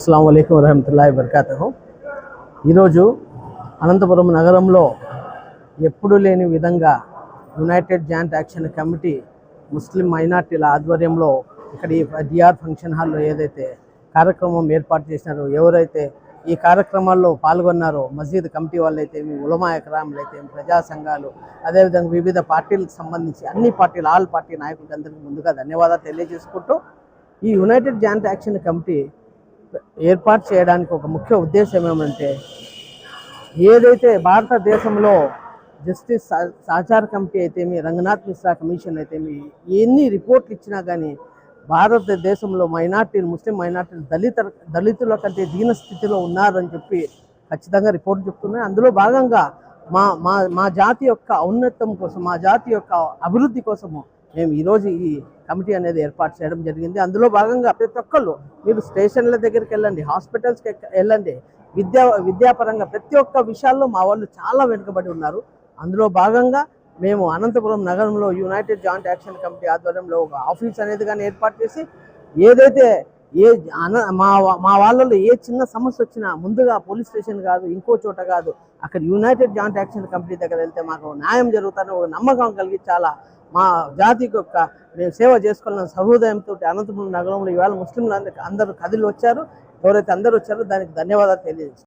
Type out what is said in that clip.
అస్సలాము అలైకుం వరహమతుల్లాహి వబరకాతుహు. ఈరోజు అనంతపురం నగరంలో ఎప్పుడు లేని విధంగా యునైటెడ్ జాయింట్ యాక్షన్ కమిటీ ముస్లిం మైనార్టీల ఆధ్వర్యంలో ఇక్కడ ఈ డిఆర్ ఫంక్షన్ హాల్లో ఏదైతే కార్యక్రమం ఏర్పాటు చేసినారో, ఎవరైతే ఈ కార్యక్రమాల్లో పాల్గొన్నారో, మస్జిద్ కమిటీ వాళ్ళైతే, ఉలమా ఇక్రాములు అయితే, ప్రజా సంఘాలు, అదేవిధంగా వివిధ పార్టీలకు సంబంధించి అన్ని పార్టీలు, ఆల్ పార్టీ నాయకులకు అందరికీ ముందుగా ధన్యవాదాలు తెలియజేసుకుంటూ, ఈ యునైటెడ్ జాయింట్ యాక్షన్ కమిటీ ఏర్పాటు చేయడానికి ఒక ముఖ్య ఉద్దేశం ఏమంటే, ఏదైతే భారతదేశంలో జస్టిస్ సహచార కమిటీ అయితేమి, రంగనాథ్ మిశ్రా కమిషన్ అయితేమి, ఎన్ని రిపోర్ట్లు ఇచ్చినా కానీ భారతదేశంలో మైనార్టీలు, ముస్లిం మైనార్టీలు దళితుల కంటే దీన స్థితిలో ఉన్నారని చెప్పి ఖచ్చితంగా రిపోర్ట్ చెప్తున్నాయి. అందులో భాగంగా మా మా మా జాతి యొక్క ఔన్నత్యం కోసం, మా జాతి యొక్క అభివృద్ధి కోసము మేము ఈరోజు ఈ కమిటీ అనేది ఏర్పాటు చేయడం జరిగింది. అందులో భాగంగా ప్రతి ఒక్కళ్ళు, మీరు స్టేషన్ల దగ్గరికి వెళ్ళండి, హాస్పిటల్స్కి వెళ్ళండి, విద్యాపరంగా ప్రతి ఒక్క విషయాల్లో మా వాళ్ళు చాలా వెనుకబడి ఉన్నారు. అందులో భాగంగా మేము అనంతపురం నగరంలో యునైటెడ్ జాయింట్ యాక్షన్ కమిటీ ఆధ్వర్యంలో ఒక ఆఫీస్ అనేది కానీ ఏర్పాటు చేసి, ఏదైతే మా వాళ్ళలో ఏ చిన్న సమస్య వచ్చినా ముందుగా పోలీస్ స్టేషన్ కాదు, ఇంకో చోట కాదు, అక్కడ యునైటెడ్ జాయింట్ యాక్షన్ కమిటీ దగ్గర వెళ్తే మాకు న్యాయం జరుగుతుందని ఒక నమ్మకం కలిగించాలా, మా జాతికి యొక్క మేము సేవ చేసుకోవాలన్న సహృదయంతో అనంతపురం నగరంలో ఇవాళ ముస్లింలు అందరూ కదిలి వచ్చారు. ఎవరైతే అందరూ వచ్చారో దానికి ధన్యవాదాలు తెలియజేస్తాం.